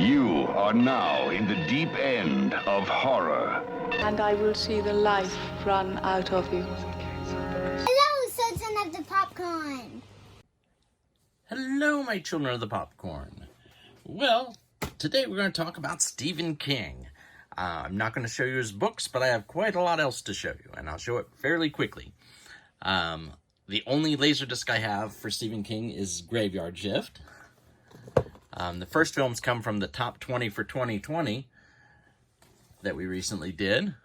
You are now in the deep end of horror. And I will see the life run out of you. Hello, Sultan of the Popcorn. Hello, my children of the popcorn. Well, today we're going to talk about Stephen King. I'm not going to show you his books, but I have quite a lot else to show you, and I'll show it fairly quickly. The only Laserdisc I have for Stephen King is Graveyard Shift. The first films come from the top 20 for 2020 that we recently did.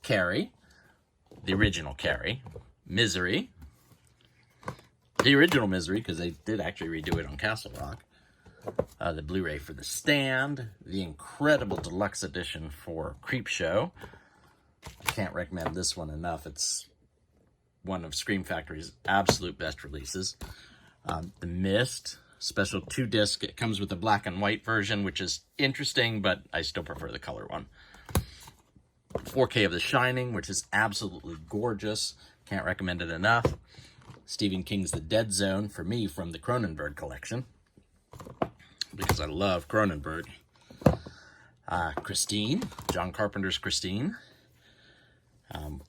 Carrie, the original Carrie, Misery, the original Misery, because they did actually redo it on Castle Rock, the Blu-ray for The Stand, the incredible deluxe edition for Creepshow. I can't recommend this one enough. It's one of Scream Factory's absolute best releases. The Mist, special 2-disc. It comes with a black and white version, which is interesting, but I still prefer the color one. 4K of The Shining, which is absolutely gorgeous. Can't recommend it enough. Stephen King's The Dead Zone, for me, from the Cronenberg collection, because I love Cronenberg. Christine, John Carpenter's Christine.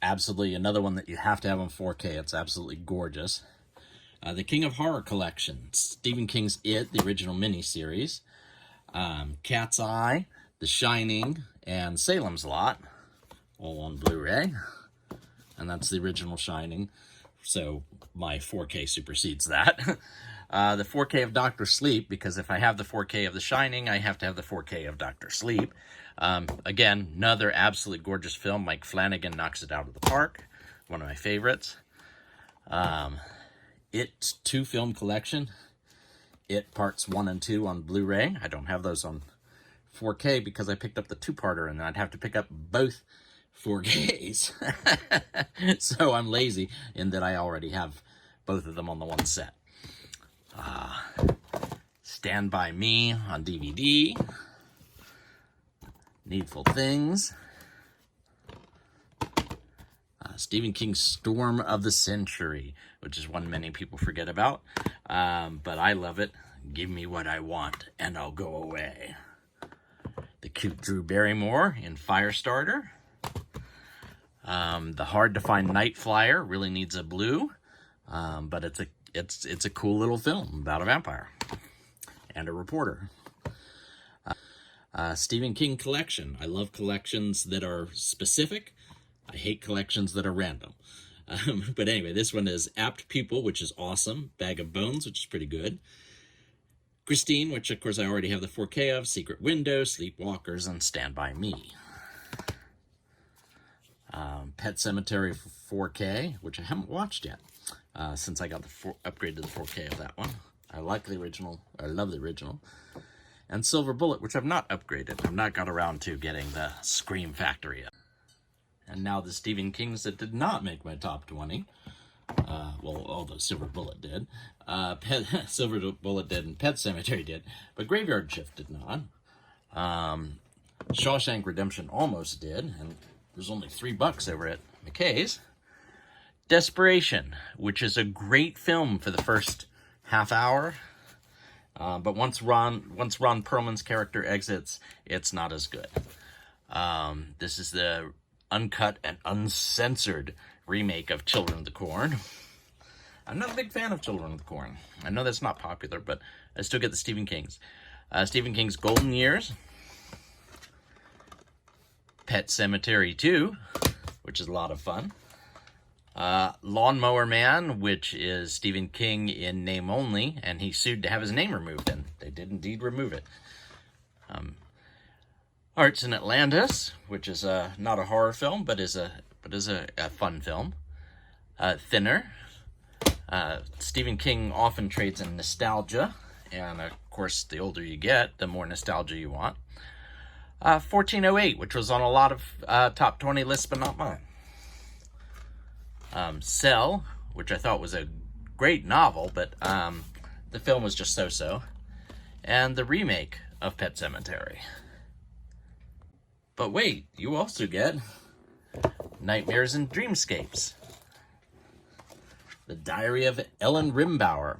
Absolutely another one that you have to have on 4K. It's absolutely gorgeous. The King of Horror collection, Stephen King's It, the original miniseries. Cat's Eye, The Shining, and Salem's Lot, all on Blu-ray. And that's the original Shining, so my 4K supersedes that. The 4K of Dr. Sleep, because if I have the 4K of The Shining, I have to have the 4K of Dr. Sleep. Again, another absolutely gorgeous film. Mike Flanagan knocks it out of the park. One of my favorites. It 2-film collection. It parts 1 and 2 on Blu-ray. I don't have those on 4K because I picked up the 2-parter, and I'd have to pick up both 4Ks. So I'm lazy in that I already have both of them on the one set. Stand By Me on DVD. Needful Things. Stephen King's Storm of the Century, which is one many people forget about, but I love it. Give me what I want, and I'll go away. The cute Drew Barrymore in Firestarter. The hard-to-find Night Flyer really needs a blue, but it's a cool little film about a vampire and a reporter. Stephen King collection. I love collections that are specific. I hate collections that are random. But anyway, this one is Apt Pupil, which is awesome. Bag of Bones, which is pretty good. Christine, which of course I already have the 4K of. Secret Window, Sleepwalkers, and Stand By Me. Pet Sematary 4K, which I haven't watched yet, since I got the upgrade to the 4K of that one. I like the original. I love the original. And Silver Bullet, which I've not upgraded. I've not got around to getting the Scream Factory yet. And now the Stephen Kings that did not make my top 20. Well, although Silver Bullet did. Silver Bullet did and Pet Sematary did. But Graveyard Shift did not. Shawshank Redemption almost did. And there's only $3 over at McKay's. Desperation, which is a great film for the first half hour. But once Ron Perlman's character exits, it's not as good. This is the uncut and uncensored remake of Children of the Corn. I'm not a big fan of Children of the Corn. I know that's not popular, but I still get the Stephen Kings. Stephen King's Golden Years. Pet Sematary 2, which is a lot of fun. Lawnmower Man, which is Stephen King in name only, and he sued to have his name removed, and they did indeed remove it. Hearts in Atlantis, which is not a horror film, but is a fun film. Thinner. Stephen King often trades in nostalgia, and of course, the older you get, the more nostalgia you want. 1408, which was on a lot of top 20 lists, but not mine. Cell, which I thought was a great novel, but the film was just so-so. And the remake of Pet Sematary. But wait, you also get Nightmares and Dreamscapes. The Diary of Ellen Rimbauer,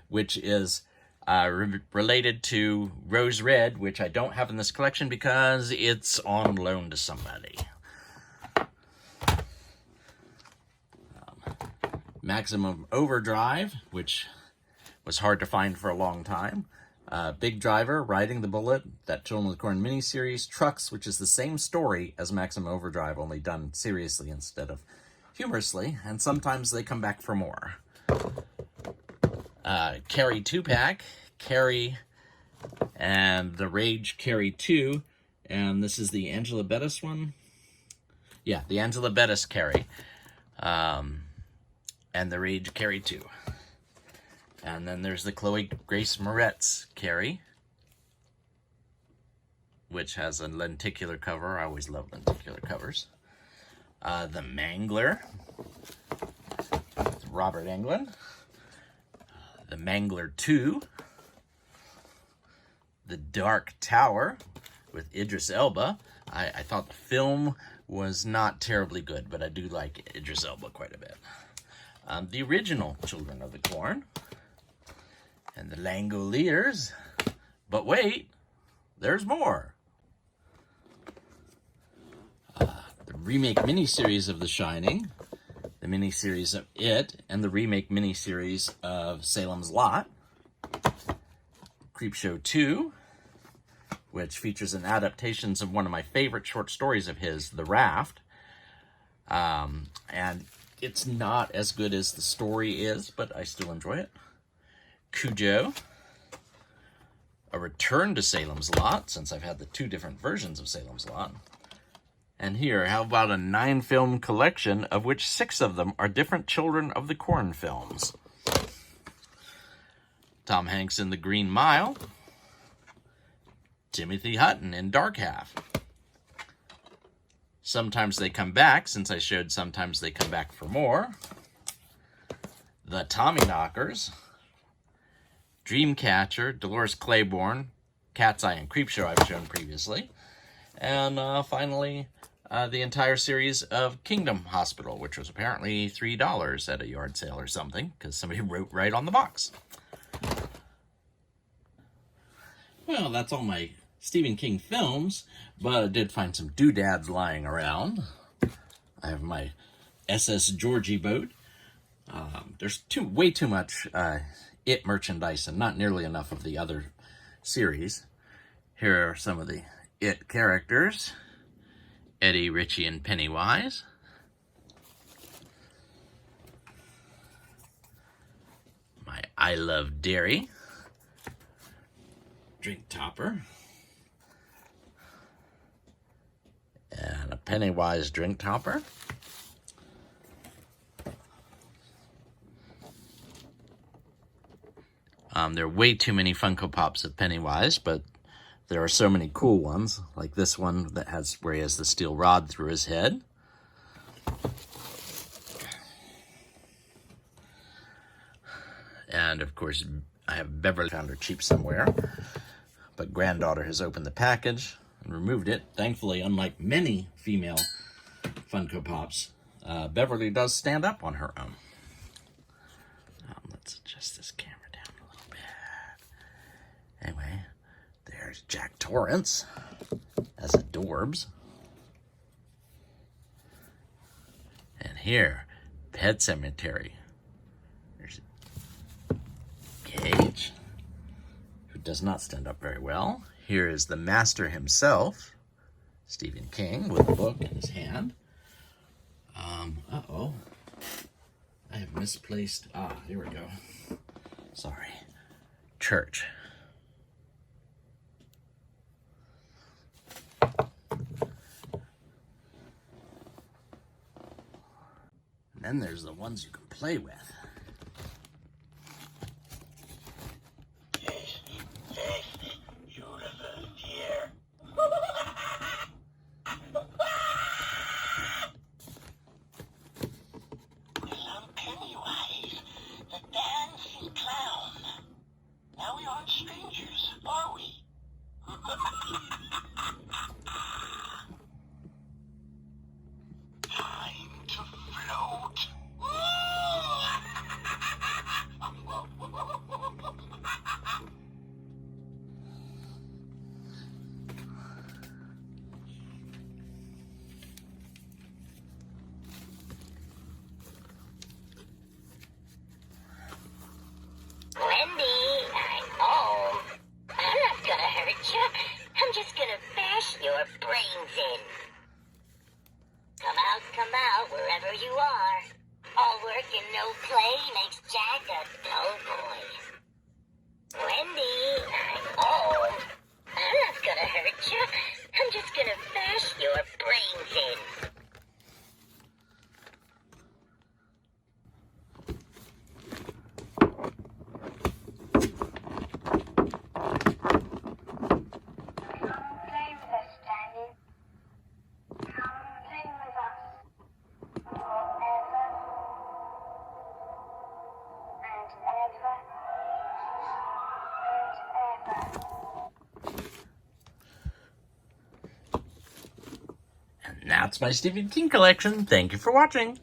which is related to Rose Red, which I don't have in this collection because it's on loan to somebody. Maximum Overdrive, which was hard to find for a long time. Big Driver, Riding the Bullet, that Children of the Corn miniseries. Trucks, which is the same story as Maximum Overdrive, only done seriously instead of humorously, and sometimes they come back for more. Carrie 2-pack, Carrie and the Rage Carrie 2, and this is the Angela Bettis one. Yeah, the Angela Bettis Carrie, and the Rage Carrie 2. And then there's the Chloe Grace Moretz Carrie, which has a lenticular cover. I always love lenticular covers. The Mangler, Robert Englund. The Mangler 2. The Dark Tower with Idris Elba. I thought the film was not terribly good, but I do like Idris Elba quite a bit. The original Children of the Corn. And the Langoliers. But wait, there's more. The remake miniseries of The Shining, the miniseries of It, and the remake miniseries of Salem's Lot. Creepshow 2, which features an adaptations of one of my favorite short stories of his, The Raft. And it's not as good as the story is, but I still enjoy it. Cujo, a return to Salem's Lot, since I've had the 2 different versions of Salem's Lot. And here, how about a 9-film collection, of which 6 of them are different Children of the Corn films. Tom Hanks in The Green Mile. Timothy Hutton in Dark Half. Sometimes They Come Back, since I showed Sometimes They Come Back for More. The Tommyknockers. Dreamcatcher, Dolores Claiborne, Cat's Eye, and Creepshow I've shown previously. And finally, the entire series of Kingdom Hospital, which was apparently $3 at a yard sale or something, because somebody wrote right on the box. Well, that's all my Stephen King films, but I did find some doodads lying around. I have my SS Georgie boat. There's way too much It merchandise and not nearly enough of the other series. Here are some of the It characters. Eddie, Richie, and Pennywise. My I Love Dairy drink topper. And a Pennywise drink topper. There are way too many Funko Pops of Pennywise, but there are so many cool ones, like this one that has where he has the steel rod through his head. And of course, I have Beverly found her cheap somewhere, but granddaughter has opened the package and removed it. Thankfully, unlike many female Funko Pops, Beverly does stand up on her own. Let's adjust this camera down a little bit. Anyway, there's Jack Torrance as Adorbs. And here, Pet Cemetery. There's Cage, who does not stand up very well. Here is the master himself, Stephen King, with a book in his hand. Uh-oh. I have misplaced... here we go. Sorry. Church. And then there's the ones you can play with. that's my Stephen King collection. Thank you for watching.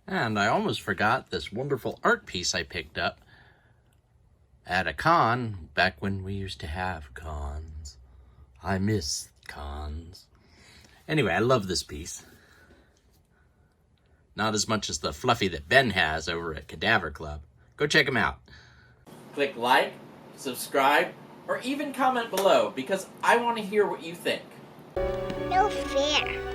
And I almost forgot this wonderful art piece I picked up at a con back when we used to have cons. I miss cons. Anyway, I love this piece. Not as much as the fluffy that Ben has over at Cadaver Club. Go check him out. Click like, subscribe, or even comment below because I want to hear what you think. No fair.